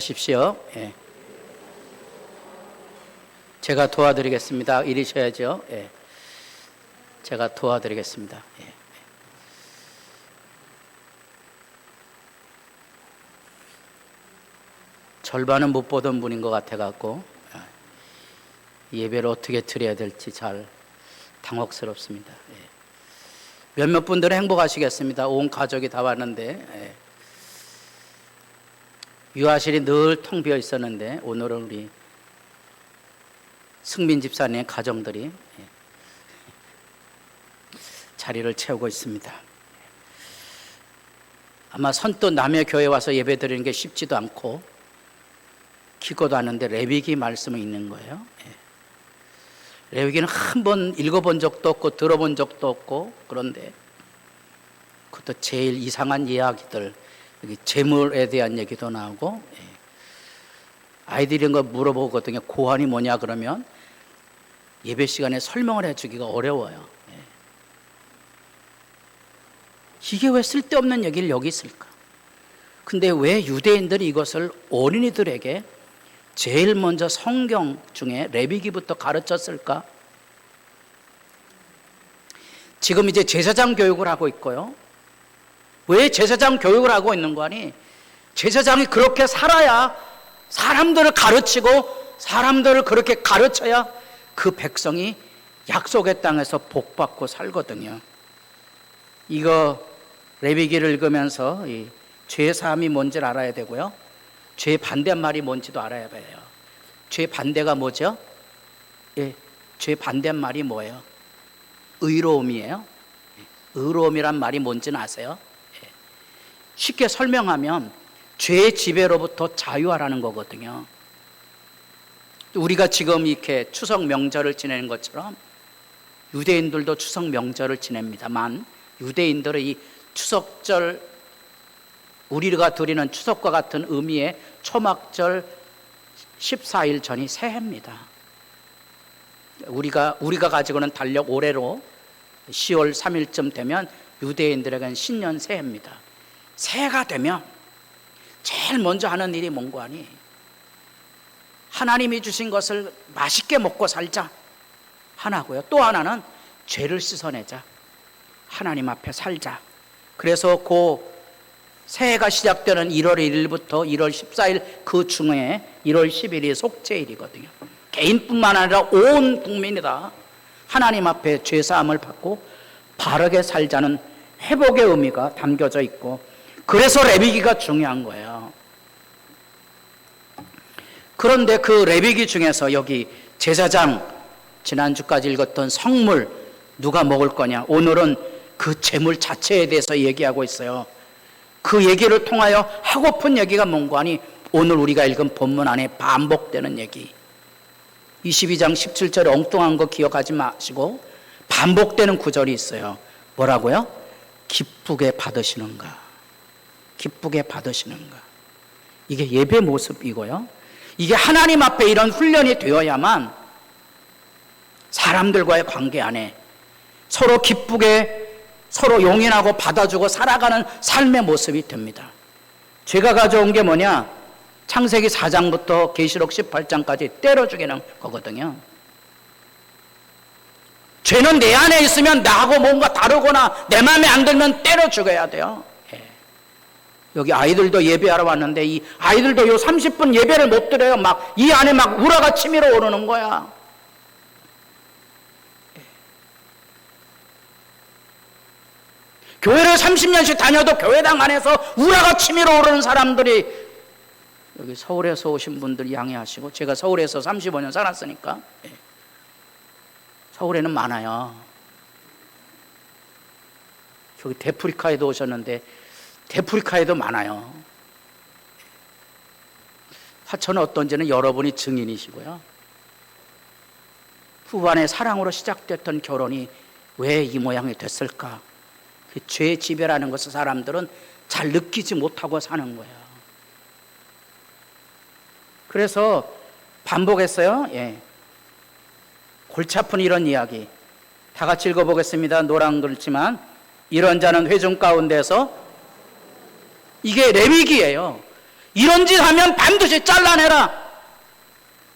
하십시오. 예. 제가 도와드리겠습니다. 이러셔야죠. 예. 제가 도와드리겠습니다. 예. 절반은 못 보던 분인 것 같아갖고 예배를 어떻게 드려야 될지 잘 당혹스럽습니다. 예. 몇몇 분들은 행복하시겠습니다. 온 가족이 다 왔는데 예. 유아실이 늘 텅 비어 있었는데 오늘은 우리 승민 집사님의 가정들이 자리를 채우고 있습니다. 아마 선뜻 남의 교회 와서 예배 드리는 게 쉽지도 않고 기고도 하는데 레위기 말씀이 있는 거예요. 레위기는 한 번 읽어본 적도 없고 들어본 적도 없고, 그런데 그것도 제일 이상한 이야기들, 여기 재물에 대한 얘기도 나오고, 아이들이 이런 거 물어보거든요. 고환이 뭐냐 그러면 예배 시간에 설명을 해주기가 어려워요. 이게 왜 쓸데없는 얘기를 여기 쓸까? 근데 왜 유대인들이 이것을 어린이들에게 제일 먼저 성경 중에 레위기부터 가르쳤을까? 지금 이제 제사장 교육을 하고 있고요. 왜 제사장 교육을 하고 있는 거니? 제사장이 그렇게 살아야 사람들을 가르치고 사람들을 그렇게 가르쳐야 그 백성이 약속의 땅에서 복받고 살거든요. 이거 레위기를 읽으면서 이 죄사함이 뭔지를 알아야 되고요. 죄 반대말이 뭔지도 알아야 돼요. 죄 반대가 뭐죠? 예, 죄 반대말이 뭐예요? 의로움이에요. 의로움이란 말이 뭔지는 아세요? 쉽게 설명하면 죄의 지배로부터 자유하라는 거거든요. 우리가 지금 이렇게 추석 명절을 지내는 것처럼 유대인들도 추석 명절을 지냅니다만, 유대인들의 이 추석절, 우리가 드리는 추석과 같은 의미의 초막절 14일 전이 새해입니다. 우리가 가지고는 달력 올해로 10월 3일쯤 되면 유대인들에게는 신년 새해입니다. 새해가 되면 제일 먼저 하는 일이 뭔고 하니? 하나님이 주신 것을 맛있게 먹고 살자 하나고요. 또 하나는 죄를 씻어내자, 하나님 앞에 살자. 그래서 그 새해가 시작되는 1월 1일부터 1월 14일 그 중에 1월 10일이 속죄일이거든요. 개인뿐만 아니라 온 국민이 다 하나님 앞에 죄사함을 받고 바르게 살자는 회복의 의미가 담겨져 있고, 그래서 레위기가 중요한 거예요. 그런데 그 레위기 중에서 여기 제사장, 지난주까지 읽었던 성물 누가 먹을 거냐, 오늘은 그 재물 자체에 대해서 얘기하고 있어요. 그 얘기를 통하여 하고픈 얘기가 뭔고 하니, 오늘 우리가 읽은 본문 안에 반복되는 얘기, 22장 17절에 엉뚱한 거 기억하지 마시고 반복되는 구절이 있어요. 뭐라고요? 기쁘게 받으시는가, 기쁘게 받으시는가. 이게 예배 모습이고요. 이게 하나님 앞에 이런 훈련이 되어야만 사람들과의 관계 안에 서로 기쁘게 서로 용인하고 받아주고 살아가는 삶의 모습이 됩니다. 제가 가져온 게 뭐냐? 창세기 4장부터 계시록 18장까지 때려 죽이는 거거든요. 죄는 내 안에 있으면 나하고 뭔가 다르거나 내 마음에 안 들면 때려 죽여야 돼요. 여기 아이들도 예배하러 왔는데 이 아이들도 요 30분 예배를 못 드려요. 막 이 안에 막 우라가 치밀어 오르는 거야. 교회를 30년씩 다녀도 교회당 안에서 우라가 치밀어 오르는 사람들이, 여기 서울에서 오신 분들 양해하시고, 제가 서울에서 35년 살았으니까 서울에는 많아요. 저기 데프리카에도 오셨는데 데프리카에도 많아요. 화천은 어떤지는 여러분이 증인이시고요. 후반에 사랑으로 시작됐던 결혼이 왜 이 모양이 됐을까? 그 죄의 지배라는 것을 사람들은 잘 느끼지 못하고 사는 거예요. 그래서 반복했어요. 골치 아픈 이런 이야기 다 같이 읽어보겠습니다. 노란 글씨만. 이런 자는 회중 가운데서, 이게 레위기예요. 이런 짓 하면 반드시 잘라내라.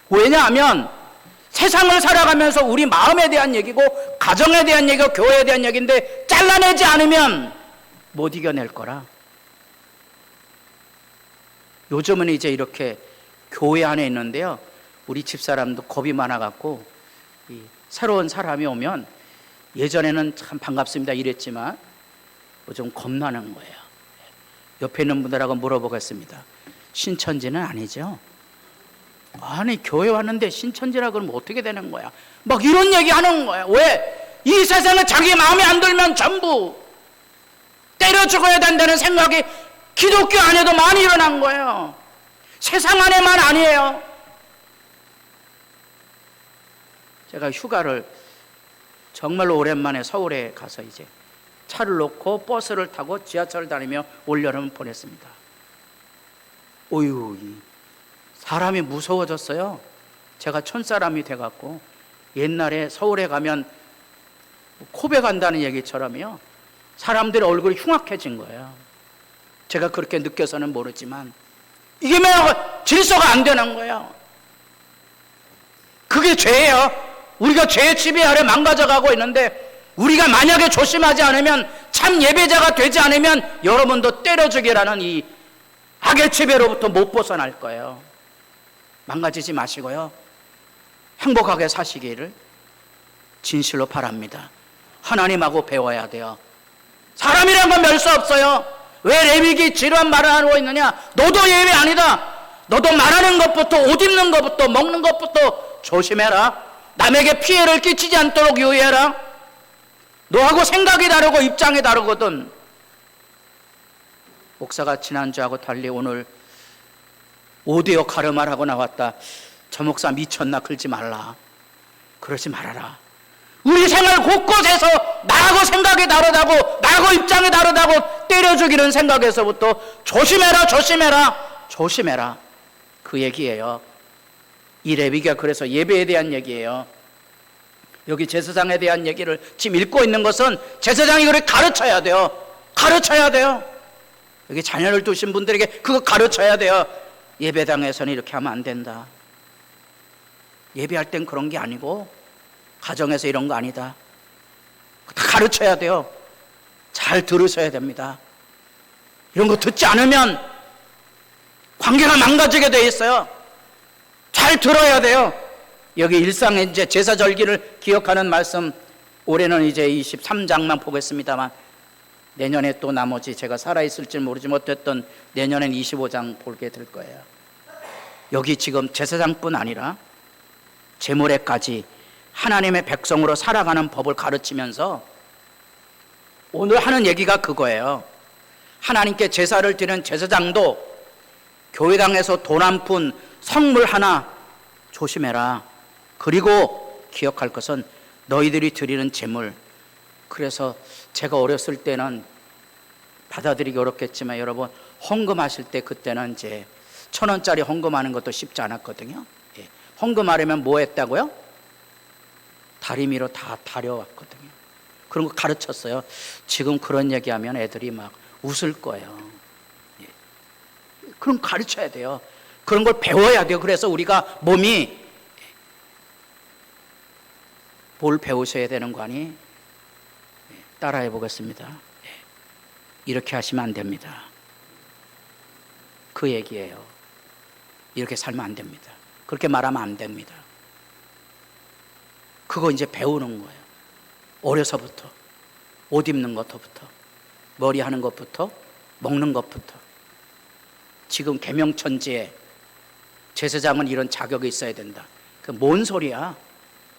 왜냐하면 세상을 살아가면서 우리 마음에 대한 얘기고 가정에 대한 얘기고 교회에 대한 얘기인데 잘라내지 않으면 못 이겨낼 거라. 요즘은 이제 이렇게 교회 안에 있는데요, 우리 집사람도 겁이 많아갖고 새로운 사람이 오면 예전에는 참 반갑습니다 이랬지만 좀 겁나는 거예요. 옆에 있는 분들하고 물어보겠습니다. 신천지는 아니죠? 아니 교회 왔는데 신천지라 그러면 어떻게 되는 거야? 막 이런 얘기 하는 거야. 왜? 이 세상은 자기 마음에 안 들면 전부 때려 죽어야 된다는 생각이 기독교 안에도 많이 일어난 거예요. 세상 안에만 아니에요. 제가 휴가를 정말로 오랜만에 서울에 가서 이제 차를 놓고 버스를 타고 지하철을 다니며 올여름을 보냈습니다. 오유, 사람이 무서워졌어요. 제가 촌사람이 돼갖고 옛날에 서울에 가면 코베 간다는 얘기처럼요, 사람들의 얼굴이 흉악해진 거예요. 제가 그렇게 느껴서는 모르지만 이게 뭐 질서가 안 되는 거예요. 그게 죄예요. 우리가 죄의 지배 아래 망가져가고 있는데 우리가 만약에 조심하지 않으면, 참 예배자가 되지 않으면 여러분도 때려주기라는 이 악의 지배로부터 못 벗어날 거예요. 망가지지 마시고요, 행복하게 사시기를 진실로 바랍니다. 하나님하고 배워야 돼요. 사람이란 건 멸 수 없어요. 왜 레위기 지루한 말을 하고 있느냐? 너도 예외 아니다. 너도 말하는 것부터, 옷 입는 것부터, 먹는 것부터 조심해라. 남에게 피해를 끼치지 않도록 유의해라. 너하고 생각이 다르고 입장이 다르거든. 목사가 지난주하고 달리 오늘 오디오 가르마를 하고 나왔다. 저 목사 미쳤나? 그러지 말라. 그러지 말아라. 우리 생활 곳곳에서 나하고 생각이 다르다고, 나하고 입장이 다르다고 때려주기는 생각에서부터 조심해라, 조심해라, 조심해라. 그 얘기예요. 이 레위기가 그래서 예배에 대한 얘기예요. 여기 제사장에 대한 얘기를 지금 읽고 있는 것은 제사장이 그렇게 가르쳐야 돼요. 가르쳐야 돼요. 여기 자녀를 두신 분들에게 그거 가르쳐야 돼요. 예배당에서는 이렇게 하면 안 된다. 예배할 땐 그런 게 아니고 가정에서 이런 거 아니다. 다 가르쳐야 돼요. 잘 들으셔야 됩니다. 이런 거 듣지 않으면 관계가 망가지게 돼 있어요. 잘 들어야 돼요. 여기 일상의 이제 제사절기를 기억하는 말씀, 올해는 이제 23장만 보겠습니다만 내년에 또 나머지 제가 살아있을지 모르지만 어쨌든 내년엔 25장 보게 될 거예요. 여기 지금 제사장뿐 아니라 제물에까지 하나님의 백성으로 살아가는 법을 가르치면서 오늘 하는 얘기가 그거예요. 하나님께 제사를 드리는 제사장도 교회당에서 돈 한 푼, 성물 하나 조심해라. 그리고 기억할 것은 너희들이 드리는 제물. 그래서 제가 어렸을 때는 받아들이기 어렵겠지만 여러분, 헌금하실 때 그때는 이제 1,000원짜리 헌금하는 것도 쉽지 않았거든요. 예. 헌금하려면 뭐 했다고요? 다리미로 다 다려왔거든요. 그런 거 가르쳤어요. 지금 그런 얘기하면 애들이 막 웃을 거예요. 예. 그럼 가르쳐야 돼요. 그런 걸 배워야 돼요. 그래서 우리가 몸이 뭘 배우셔야 되는 거 아니? 따라해 보겠습니다. 이렇게 하시면 안 됩니다. 그 얘기예요. 이렇게 살면 안 됩니다. 그렇게 말하면 안 됩니다. 그거 이제 배우는 거예요. 어려서부터. 옷 입는 것부터, 머리 하는 것부터, 먹는 것부터. 지금 계명천지에 제사장은 이런 자격이 있어야 된다. 그 뭔 소리야?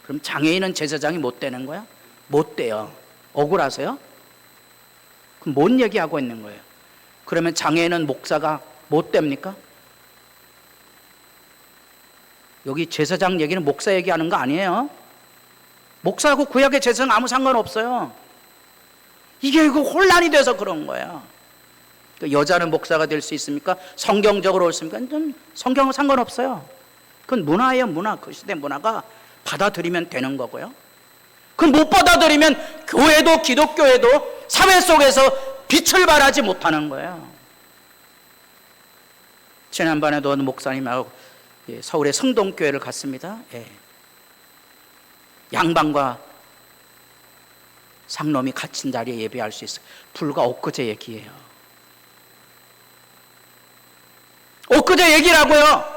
그럼 장애인은 제사장이 못 되는 거야? 못 돼요. 억울하세요? 그럼 뭔 얘기하고 있는 거예요? 그러면 장애인은 목사가 못 됩니까? 여기 제사장 얘기는 목사 얘기하는 거 아니에요. 목사하고 구약의 제사장 아무 상관없어요. 이게 이거 혼란이 돼서 그런 거예요. 여자는 목사가 될 수 있습니까? 성경적으로 옳습니까? 성경은 상관없어요. 그건 문화예요, 문화. 그 시대 문화가 받아들이면 되는 거고요. 그건 못 받아들이면 교회도 기독교회도 사회 속에서 빛을 발하지 못하는 거예요. 지난번에도 어느 목사님하고 서울의 성동교회를 갔습니다. 양반과 상놈이 갇힌 자리에 예배할 수 있어요. 불과 엊그제 얘기예요. 엊그제 얘기라고요.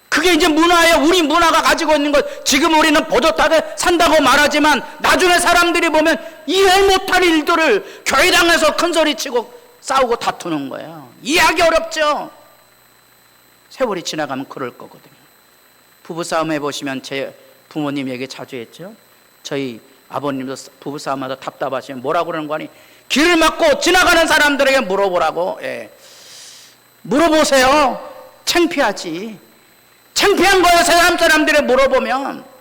그게 이제 문화예요. 우리 문화가 가지고 있는 것. 지금 우리는 버젓하게 산다고 말하지만 나중에 사람들이 보면 이해 못할 일들을 교회당에서 큰소리치고 싸우고 다투는 거예요. 이해하기 어렵죠. 세월이 지나가면 그럴 거거든요. 부부싸움 해보시면 제 부모님 얘기 자주 했죠. 저희 아버님도 부부싸움하다 답답하시면 뭐라고 그러는 거 아니? 길을 막고 지나가는 사람들에게 물어보라고. 물어보세요. 창피하지. 창피한 거예요. 세상 사람들이 물어보면.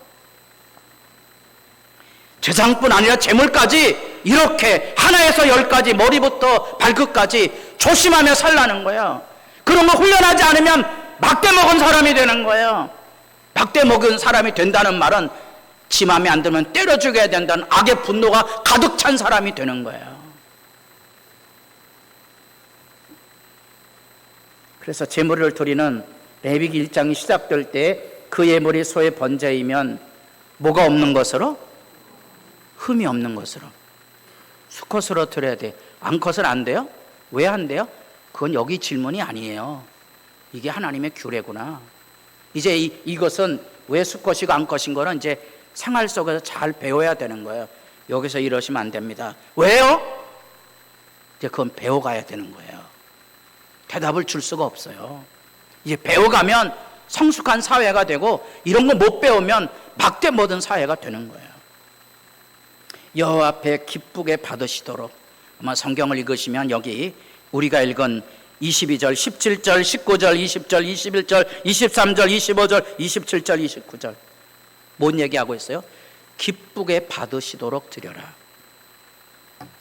재산뿐 아니라 재물까지 이렇게 하나에서 열까지 머리부터 발끝까지 조심하며 살라는 거예요. 그런 거 훈련하지 않으면 막대 먹은 사람이 되는 거예요. 막대 먹은 사람이 된다는 말은 지 마음에 안 들면 때려 죽여야 된다는 악의 분노가 가득 찬 사람이 되는 거예요. 그래서 제물을 드리는 레위기 1장이 시작될 때 그 예물이 소의 번제이면 뭐가 없는 것으로? 흠이 없는 것으로. 수컷으로 드려야 돼. 암컷은 안 돼요? 왜 안 돼요? 그건 여기 질문이 아니에요. 이게 하나님의 규례구나. 이제 이것은 왜 수컷이고 암컷인 거는 이제 생활 속에서 잘 배워야 되는 거예요. 여기서 이러시면 안 됩니다. 왜요? 이제 그건 배워가야 되는 거예요. 대답을 줄 수가 없어요. 이제 배워가면 성숙한 사회가 되고 이런 거 못 배우면 막대 먹은 사회가 되는 거예요. 여호와 앞에 기쁘게 받으시도록. 아마 성경을 읽으시면 여기 우리가 읽은 22절, 17절, 19절, 20절, 21절, 23절, 25절, 27절, 29절 뭔 얘기하고 있어요? 기쁘게 받으시도록 드려라.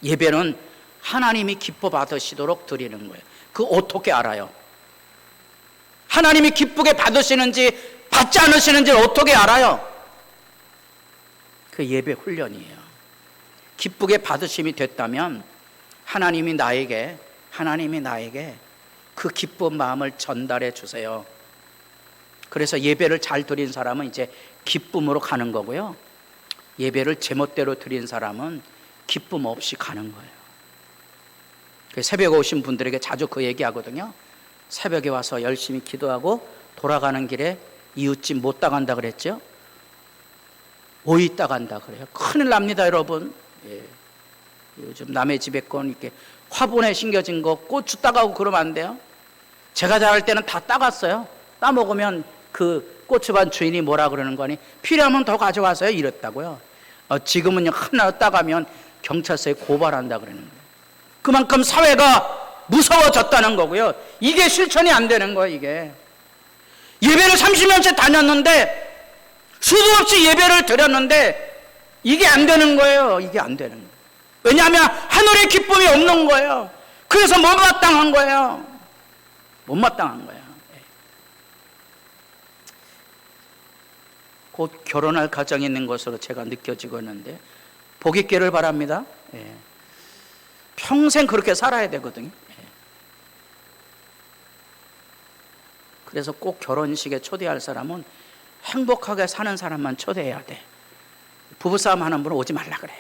예배는 하나님이 기뻐 받으시도록 드리는 거예요. 그 어떻게 알아요? 하나님이 기쁘게 받으시는지 받지 않으시는지 어떻게 알아요? 그 예배 훈련이에요. 기쁘게 받으심이 됐다면 하나님이 나에게 그 기쁜 마음을 전달해 주세요. 그래서 예배를 잘 드린 사람은 이제 기쁨으로 가는 거고요. 예배를 제멋대로 드린 사람은 기쁨 없이 가는 거예요. 새벽에 오신 분들에게 자주 그 얘기하거든요. 새벽에 와서 열심히 기도하고 돌아가는 길에 이웃집 못 따간다 그랬죠? 오이 따간다 그래요. 큰일 납니다, 여러분. 요즘 남의 집에 건 이렇게 화분에 심겨진 거 고추 따가고 그러면 안 돼요. 제가 자랄 때는 다 따갔어요. 따먹으면 그 고추반 주인이 뭐라 그러는 거니? 필요하면 더 가져와서요 이랬다고요. 지금은요 하나 따가면 경찰서에 고발한다 그러는 거예요. 그만큼 사회가 무서워졌다는 거고요. 이게 실천이 안 되는 거예요. 이게 예배를 30년째 다녔는데 수도 없이 예배를 드렸는데 이게 안 되는 거예요. 이게 안 되는 거예요. 왜냐하면 하늘의 기쁨이 없는 거예요. 그래서 못마땅한 거예요. 못마땅한 거예요. 곧 결혼할 가정이 있는 것으로 제가 느껴지고 있는데 복 있기를 바랍니다. 평생 그렇게 살아야 되거든요. 그래서 꼭 결혼식에 초대할 사람은 행복하게 사는 사람만 초대해야 돼. 부부싸움 하는 분은 오지 말라 그래.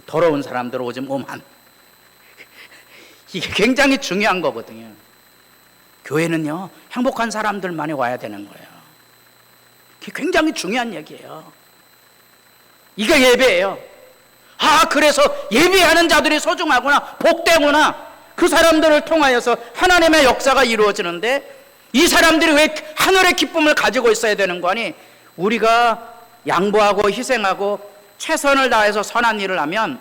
더러운 사람들 오지 오만. 이게 굉장히 중요한 거거든요. 교회는요 행복한 사람들만이 와야 되는 거예요. 이게 굉장히 중요한 얘기예요. 이게 예배예요. 그래서 예배하는 자들이 소중하구나, 복되구나. 그 사람들을 통하여서 하나님의 역사가 이루어지는데 이 사람들이 왜 하늘의 기쁨을 가지고 있어야 되는 거니? 우리가 양보하고 희생하고 최선을 다해서 선한 일을 하면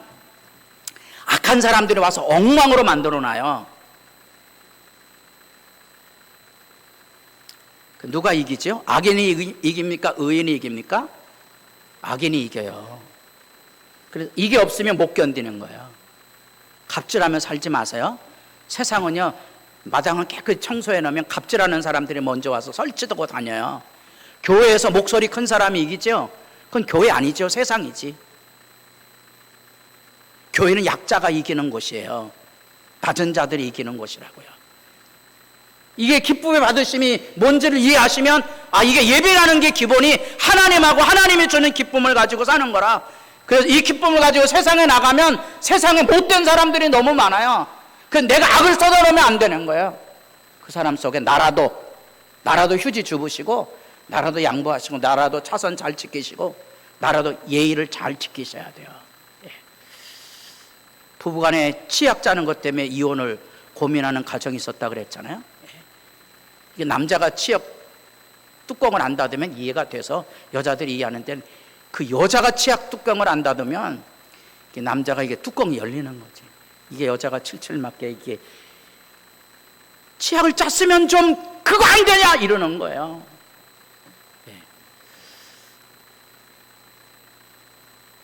악한 사람들이 와서 엉망으로 만들어 놔요. 누가 이기죠? 악인이 이깁니까? 의인이 이깁니까? 악인이 이겨요. 그래서 이게 없으면 못 견디는 거예요. 갑질하며 살지 마세요. 세상은요 마당을 깨끗이 청소해 놓으면 갑질하는 사람들이 먼저 와서 설치두고 다녀요. 교회에서 목소리 큰 사람이 이기죠? 그건 교회 아니죠. 세상이지. 교회는 약자가 이기는 곳이에요. 낮은 자들이 이기는 곳이라고요. 이게 기쁨의 받으심이 뭔지를 이해하시면 이게 예배라는 게 기본이 하나님하고 하나님이 주는 기쁨을 가지고 사는 거라. 그래서 이 기쁨을 가지고 세상에 나가면 세상에 못된 사람들이 너무 많아요. 그래서 내가 악을 쏟아놓으면 안 되는 거예요. 그 사람 속에 나라도 휴지 주무시고, 나라도 양보하시고, 나라도 차선 잘 지키시고, 나라도 예의를 잘 지키셔야 돼요. 예. 부부간에 치약 짜는 것 때문에 이혼을 고민하는 가정이 있었다 그랬잖아요. 예. 이게 남자가 치약 뚜껑을 안 닫으면 이해가 돼서 여자들이 이해하는데, 그 여자가 치약 뚜껑을 안 닫으면 남자가 이게 뚜껑이 열리는 거지. 이게 여자가 칠칠 맞게 이게 치약을 짰으면 좀 그거 안 되냐 이러는 거예요. 네.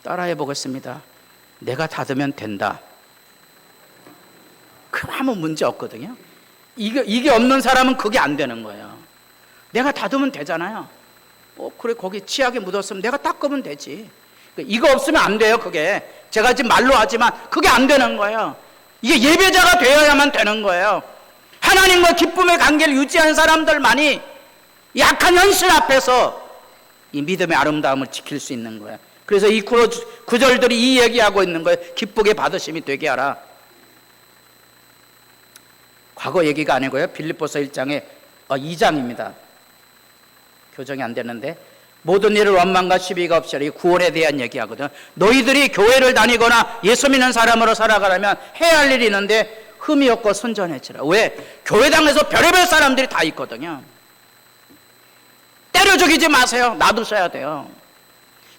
따라해 보겠습니다. 내가 닫으면 된다. 그럼 아무 문제 없거든요. 이게 없는 사람은 그게 안 되는 거예요. 내가 닫으면 되잖아요. 그래, 거기 치약이 묻었으면 내가 닦으면 되지. 이거 없으면 안 돼요. 그게 제가 지금 말로 하지만 그게 안 되는 거예요. 이게 예배자가 되어야만 되는 거예요. 하나님과 기쁨의 관계를 유지하는 사람들만이 약한 현실 앞에서 이 믿음의 아름다움을 지킬 수 있는 거예요. 그래서 이 구절들이 이 얘기하고 있는 거예요. 기쁘게 받으심이 되게 하라. 과거 얘기가 아니고요. 빌립보서 1장의 2장입니다. 교정이 안 되는데, 모든 일을 원망과 시비가 없이 하라. 이 구원에 대한 얘기하거든. 너희들이 교회를 다니거나 예수 믿는 사람으로 살아가려면 해야 할 일이 있는데 흠이 없고 순전해지라. 왜? 교회당에서 별의별 사람들이 다 있거든요. 때려 죽이지 마세요. 놔두셔야 돼요.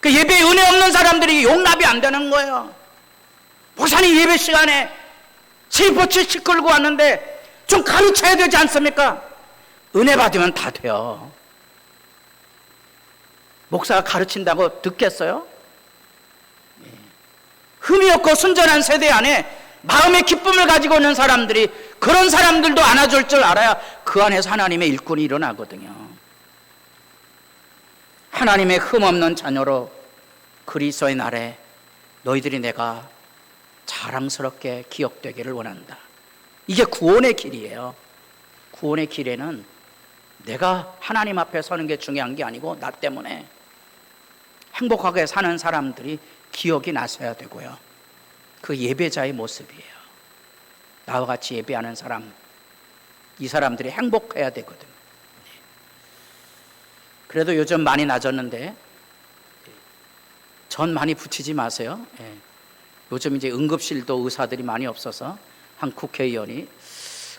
그 예배에 은혜 없는 사람들이 용납이 안 되는 거예요. 목사님 예배 시간에 치포치 끌고 왔는데 좀 가르쳐야 되지 않습니까? 은혜 받으면 다 돼요. 목사가 가르친다고 듣겠어요? 흠이 없고 순전한 세대 안에 마음의 기쁨을 가지고 있는 사람들이, 그런 사람들도 안아줄 줄 알아야 그 안에서 하나님의 일꾼이 일어나거든요. 하나님의 흠없는 자녀로 그리스도의 날에 너희들이 내가 자랑스럽게 기억되기를 원한다. 이게 구원의 길이에요. 구원의 길에는 내가 하나님 앞에 서는 게 중요한 게 아니고 나 때문에 행복하게 사는 사람들이 기억이 나서야 되고요. 그 예배자의 모습이에요. 나와 같이 예배하는 사람, 이 사람들이 행복해야 되거든요. 그래도 요즘 많이 낮았는데 전 많이 붙이지 마세요. 요즘 이제 응급실도 의사들이 많이 없어서 한 국회의원이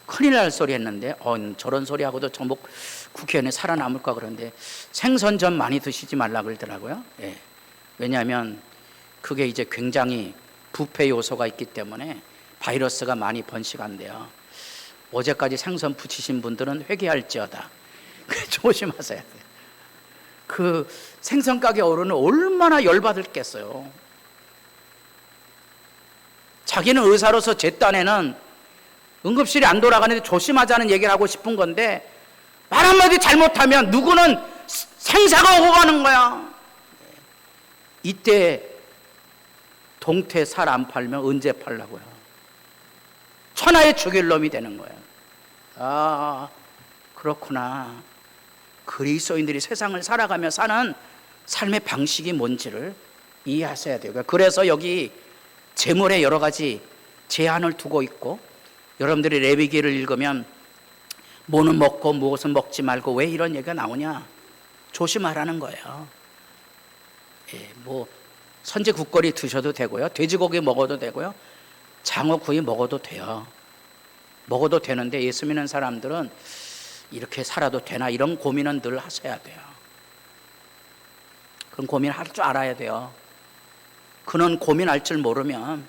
큰일 날 소리 했는데, 저런 소리 하고도 전국 국회의원이 살아남을까 그러는데 생선전 많이 드시지 말라 그러더라고요. 왜냐하면 그게 이제 굉장히 부패 요소가 있기 때문에 바이러스가 많이 번식한대요. 어제까지 생선 붙이신 분들은 회개할지어다. 조심하셔야 돼요. 그 생선 가게 어른은 얼마나 열받을겠어요. 자기는 의사로서 제 딴에는 응급실이 안 돌아가는데 조심하자는 얘기를 하고 싶은 건데, 말 한마디 잘못하면 누구는 생사가 오고 가는 거야. 이때 동태 살 안 팔면 언제 팔라고요? 천하에 죽일 놈이 되는 거예요. 그렇구나. 그리스도인들이 세상을 살아가며 사는 삶의 방식이 뭔지를 이해하셔야 돼요. 그래서 여기 재물에 여러 가지 제한을 두고 있고, 여러분들이 레위기를 읽으면 뭐는 먹고 무엇은 먹지 말고 왜 이런 얘기가 나오냐? 조심하라는 거예요. 뭐 선지 국거리 드셔도 되고요, 돼지고기 먹어도 되고요, 장어구이 먹어도 돼요. 먹어도 되는데 예수 믿는 사람들은 이렇게 살아도 되나 이런 고민은 늘 하셔야 돼요. 그런 고민할 줄 알아야 돼요. 그는 고민할 줄 모르면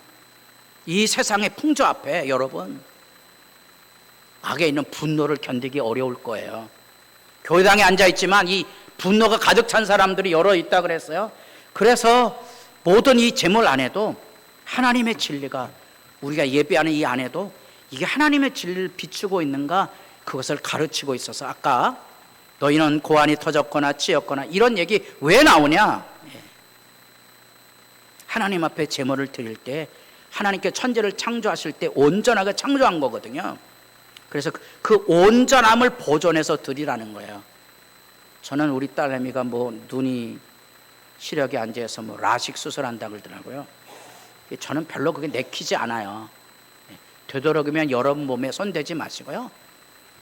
이 세상의 풍조 앞에 여러분 악에 있는 분노를 견디기 어려울 거예요. 교회당에 앉아있지만 이 분노가 가득 찬 사람들이 여러 있다 그랬어요. 그래서 모든 이 재물 안에도 하나님의 진리가, 우리가 예배하는 이 안에도 이게 하나님의 진리를 비추고 있는가, 그것을 가르치고 있어서 아까 너희는 고환이 터졌거나 찌었거나 이런 얘기 왜 나오냐? 하나님 앞에 제물을 드릴 때 하나님께 천지를 창조하실 때 온전하게 창조한 거거든요. 그래서 그 온전함을 보존해서 드리라는 거예요. 저는 우리 딸내미가 뭐 눈이 시력이 안 좋아서 뭐 라식 수술한다 그러더라고요. 저는 별로 그게 내키지 않아요. 되도록이면 여러분 몸에 손대지 마시고요.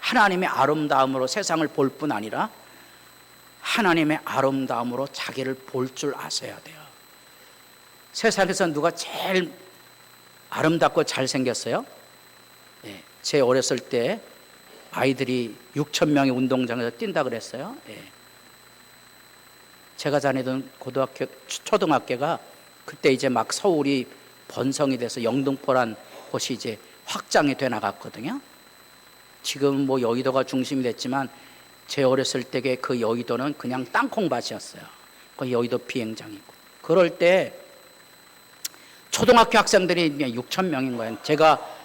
하나님의 아름다움으로 세상을 볼 뿐 아니라 하나님의 아름다움으로 자기를 볼 줄 아셔야 돼요. 세상에서 누가 제일 아름답고 잘생겼어요? 제 어렸을 때 아이들이 6천 명이 운동장에서 뛴다 그랬어요. 제가 다니던 고등학교, 초등학교가 그때 이제 막 서울이 번성이 돼서 영등포란 곳이 이제 확장이 돼 나갔거든요. 지금 뭐 여의도가 중심이 됐지만 제 어렸을 때의 그 여의도는 그냥 땅콩밭이었어요. 그 여의도 비행장이고. 그럴 때 초등학교 학생들이 6천 명인 거예요. 제가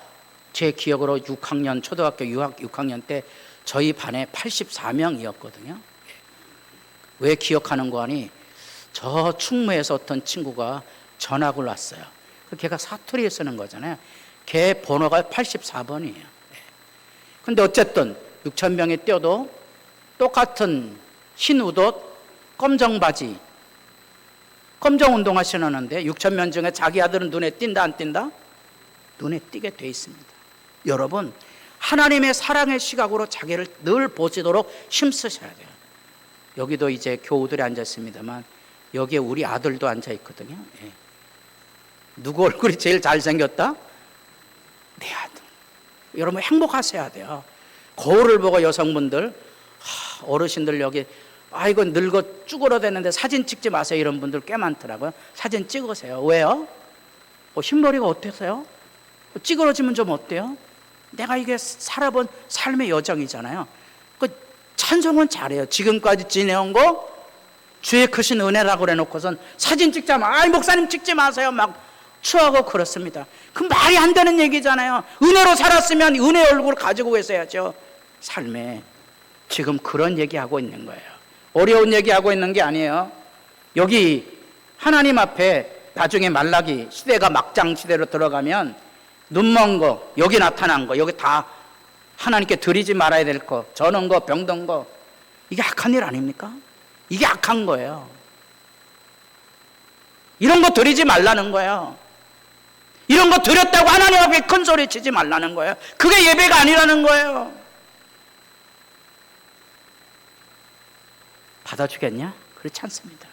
제 기억으로 6학년, 초등학교 6학년 때 저희 반에 84명이었거든요. 왜 기억하는 거 아니? 저 충무에서 어떤 친구가 전학을 왔어요. 걔가 사투리에 쓰는 거잖아요. 걔 번호가 84번이에요. 근데 어쨌든 6천 명이 뛰어도 똑같은 흰 웃옷, 검정 바지, 검정 운동화 신었는데 6천 명 중에 자기 아들은 눈에 띈다 안 띈다? 눈에 띄게 돼 있습니다. 여러분, 하나님의 사랑의 시각으로 자기를 늘 보시도록 힘쓰셔야 돼요. 여기도 이제 교우들이 앉아 있습니다만 여기에 우리 아들도 앉아 있거든요. 누구 얼굴이 제일 잘생겼다? 내 아들. 여러분 행복하셔야 돼요. 거울을 보고 여성분들, 어르신들 여기 아이고 늙어 쭈그러대는데 사진 찍지 마세요 이런 분들 꽤 많더라고요. 사진 찍으세요. 왜요? 흰머리가 어때서요? 찌그러지면 좀 어때요? 내가 이게 살아본 삶의 여정이잖아요. 그 찬송은 잘해요. 지금까지 지내온 거 주의 크신 은혜라고 그래놓고선 사진 찍자면 아이 목사님 찍지 마세요 막 추하고 그렇습니다. 그 말이 안 되는 얘기잖아요. 은혜로 살았으면 은혜의 얼굴을 가지고 계셔야죠. 삶에 지금 그런 얘기하고 있는 거예요. 어려운 얘기하고 있는 게 아니에요. 여기 하나님 앞에 나중에 말라기 시대가 막장 시대로 들어가면 눈먼 거, 여기 나타난 거, 여기 다 하나님께 드리지 말아야 될 거, 저는 거, 병든 거, 이게 악한 일 아닙니까? 이게 악한 거예요. 이런 거 드리지 말라는 거예요. 이런 거 드렸다고 하나님 앞에 큰 소리 치지 말라는 거예요. 그게 예배가 아니라는 거예요. 받아주겠냐? 그렇지 않습니다.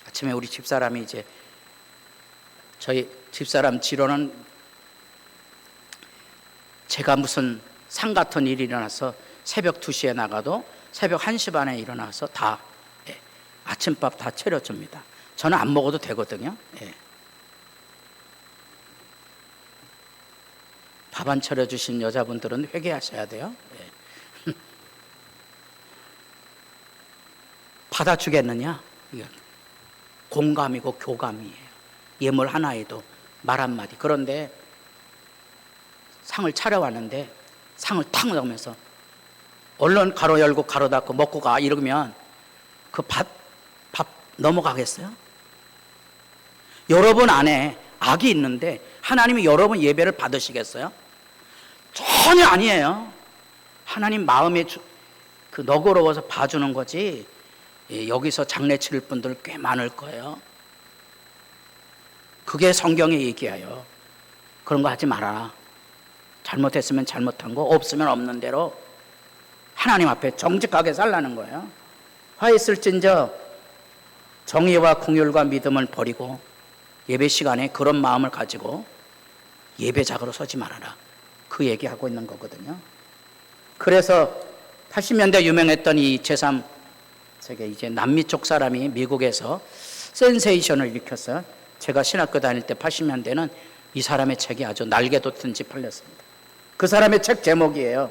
아침에 우리 집사람이 이제 저희 집사람 지로는 제가 무슨 상 같은 일이 일어나서 새벽 2시에 나가도 새벽 1시 반에 일어나서 다 아침밥 다 차려줍니다. 저는 안 먹어도 되거든요. 밥 안 차려주신 여자분들은 회개하셔야 돼요. 받아주겠느냐? 공감이고 교감이에요. 예물 하나에도 말 한마디. 그런데 상을 차려왔는데 상을 탁 넣으면서 얼른 가로 열고 가로 닫고 먹고 가 이러면 그 밥 넘어가겠어요? 여러분 안에 악이 있는데 하나님이 여러분 예배를 받으시겠어요? 전혀 아니에요. 하나님 마음에 그 너그러워서 봐주는 거지. 여기서 장례 치를 분들 꽤 많을 거예요. 그게 성경의 얘기예요. 그런 거 하지 마라. 잘못했으면 잘못한 거, 없으면 없는 대로 하나님 앞에 정직하게 살라는 거예요. 화 있을진저 정의와 긍휼과 믿음을 버리고 예배 시간에 그런 마음을 가지고 예배작으로 서지 말아라. 그 얘기하고 있는 거거든요. 그래서 80년대 유명했던 이 제3 세계 이제 남미 쪽 사람이 미국에서 센세이션을 일으켰어요. 제가 신학교 다닐 때 80년대는 이 사람의 책이 아주 날개 돋든지 팔렸습니다. 그 사람의 책 제목이에요.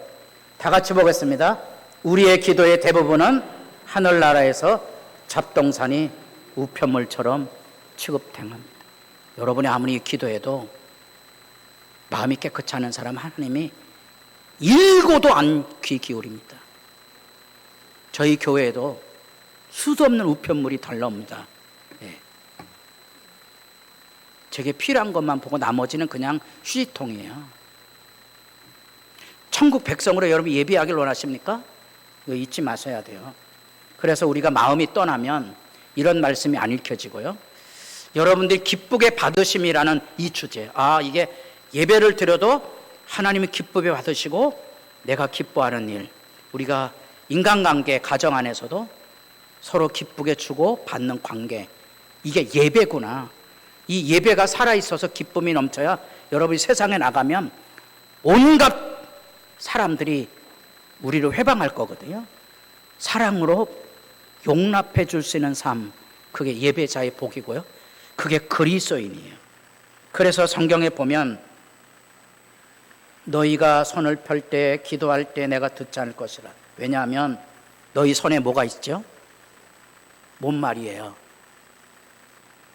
다 같이 보겠습니다. 우리의 기도의 대부분은 하늘나라에서 잡동사니 우편물처럼 취급당합니다. 여러분이 아무리 기도해도 마음이 깨끗지 않은 사람 하나님이 일고도 안 귀 기울입니다. 저희 교회에도 수도 없는 우편물이 달라옵니다. 제게 필요한 것만 보고 나머지는 그냥 휴지통이에요. 천국 백성으로 여러분 예비하길 원하십니까? 이거 잊지 마셔야 돼요. 그래서 우리가 마음이 떠나면 이런 말씀이 안 읽혀지고요. 여러분들이 기쁘게 받으심이라는 이 주제, 이게 예배를 드려도 하나님이 기쁘게 받으시고 내가 기뻐하는 일, 우리가 인간관계, 가정 안에서도 서로 기쁘게 주고 받는 관계, 이게 예배구나. 이 예배가 살아있어서 기쁨이 넘쳐야 여러분이 세상에 나가면 온갖 사람들이 우리를 회방할 거거든요. 사랑으로 용납해 줄 수 있는 삶, 그게 예배자의 복이고요. 그게 그리스도인이에요. 그래서 성경에 보면 너희가 손을 펼 때 기도할 때 내가 듣지 않을 것이라. 왜냐하면 너희 손에 뭐가 있죠? 뭔 말이에요?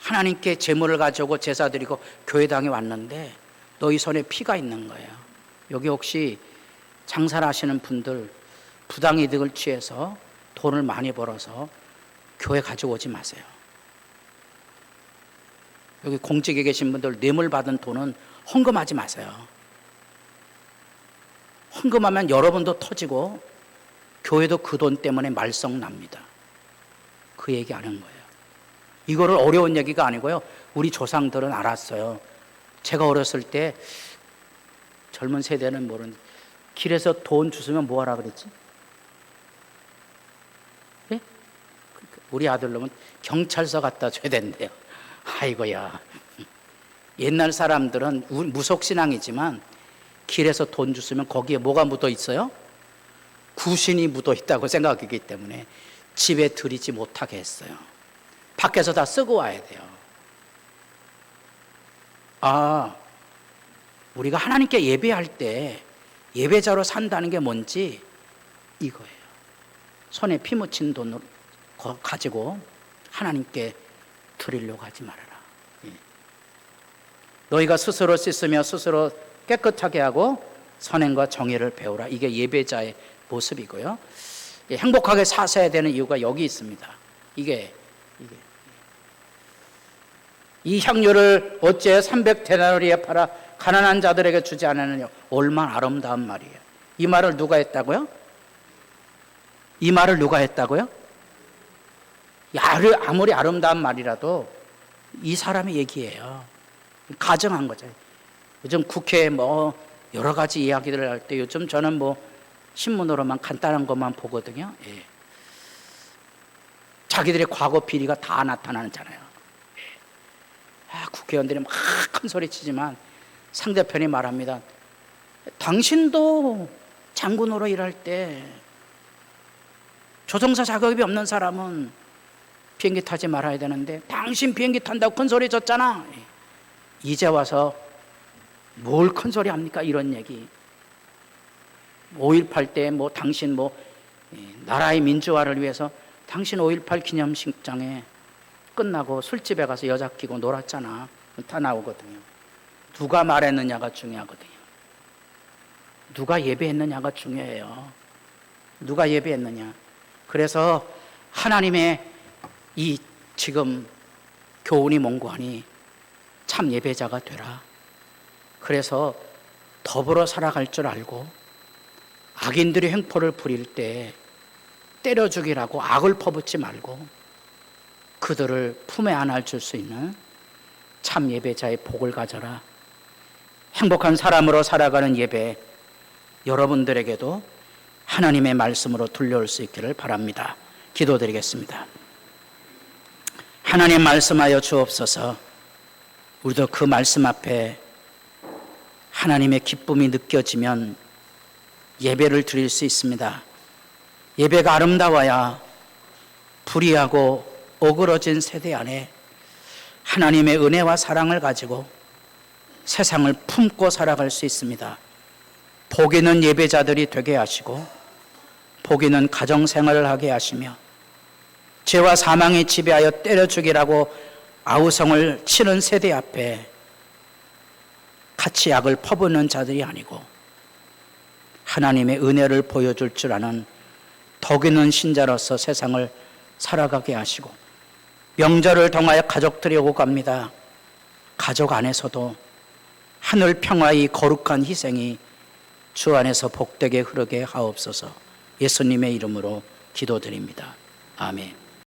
하나님께 제물을 가져오고 제사 드리고 교회당에 왔는데 너희 손에 피가 있는 거예요. 여기 혹시 장사를 하시는 분들 부당이득을 취해서 돈을 많이 벌어서 교회 가져오지 마세요. 여기 공직에 계신 분들 뇌물 받은 돈은 헌금하지 마세요. 헌금하면 여러분도 터지고 교회도 그 돈 때문에 말썽납니다. 그 얘기 하는 거예요. 이거를 어려운 얘기가 아니고요. 우리 조상들은 알았어요. 제가 어렸을 때 젊은 세대는 모르는데 길에서 돈 주스면 뭐 하라 그랬지? 네? 우리 아들놈은 경찰서 갖다 줘야 된대요. 아이고야. 옛날 사람들은 무속신앙이지만 길에서 돈 주스면 거기에 뭐가 묻어 있어요? 구신이 묻어 있다고 생각하기 때문에 집에 들이지 못하게 했어요. 밖에서 다 쓰고 와야 돼요. 우리가 하나님께 예배할 때 예배자로 산다는 게 뭔지 이거예요. 손에 피 묻힌 돈을 가지고 하나님께 드리려고 하지 말아라. 너희가 스스로 씻으며 스스로 깨끗하게 하고 선행과 정의를 배우라. 이게 예배자의 모습이고요. 행복하게 사셔야 되는 이유가 여기 있습니다. 이게 이 향료를 어째 300데나리에 팔아 가난한 자들에게 주지 않았느냐. 얼마나 아름다운 말이에요. 이 말을 누가 했다고요? 이 말을 누가 했다고요? 아무리 아름다운 말이라도 이 사람의 얘기예요. 가정한 거죠. 요즘 국회에 여러 가지 이야기들을 할 때 요즘 저는 신문으로만 간단한 것만 보거든요. 자기들의 과거 비리가 다 나타나잖아요. 국회의원들이 막 큰 소리 치지만 상대편이 말합니다. 당신도 장군으로 일할 때 조종사 자격이 없는 사람은 비행기 타지 말아야 되는데 당신 비행기 탄다고 큰 소리 쳤잖아. 이제 와서 뭘 큰 소리 합니까? 이런 얘기. 5.18 때 당신 나라의 민주화를 위해서 당신 5.18 기념식장에 끝나고 술집에 가서 여자 끼고 놀았잖아. 다 나오거든요. 누가 말했느냐가 중요하거든요. 누가 예배했느냐가 중요해요. 누가 예배했느냐. 그래서 하나님의 이 지금 교훈이 몽고하니 참 예배자가 되라. 그래서 더불어 살아갈 줄 알고 악인들이 횡포를 부릴 때 때려 죽이라고 악을 퍼붓지 말고 그들을 품에 안아 줄 수 있는 참 예배자의 복을 가져라. 행복한 사람으로 살아가는 예배, 여러분들에게도 하나님의 말씀으로 들려올 수 있기를 바랍니다. 기도드리겠습니다. 하나님 말씀하여 주옵소서. 우리도 그 말씀 앞에 하나님의 기쁨이 느껴지면 예배를 드릴 수 있습니다. 예배가 아름다워야 불의하고 어그러진 세대 안에 하나님의 은혜와 사랑을 가지고 세상을 품고 살아갈 수 있습니다. 복 있는 예배자들이 되게 하시고 복 있는 가정생활을 하게 하시며 죄와 사망이 지배하여 때려 죽이라고 아우성을 치는 세대 앞에 같이 약을 퍼붓는 자들이 아니고 하나님의 은혜를 보여줄 줄 아는 덕 있는 신자로서 세상을 살아가게 하시고 명절을 통하여 가족들이 오고 갑니다. 가족 안에서도 하늘 평화의 거룩한 희생이 주 안에서 복되게 흐르게 하옵소서. 예수님의 이름으로 기도드립니다. 아멘.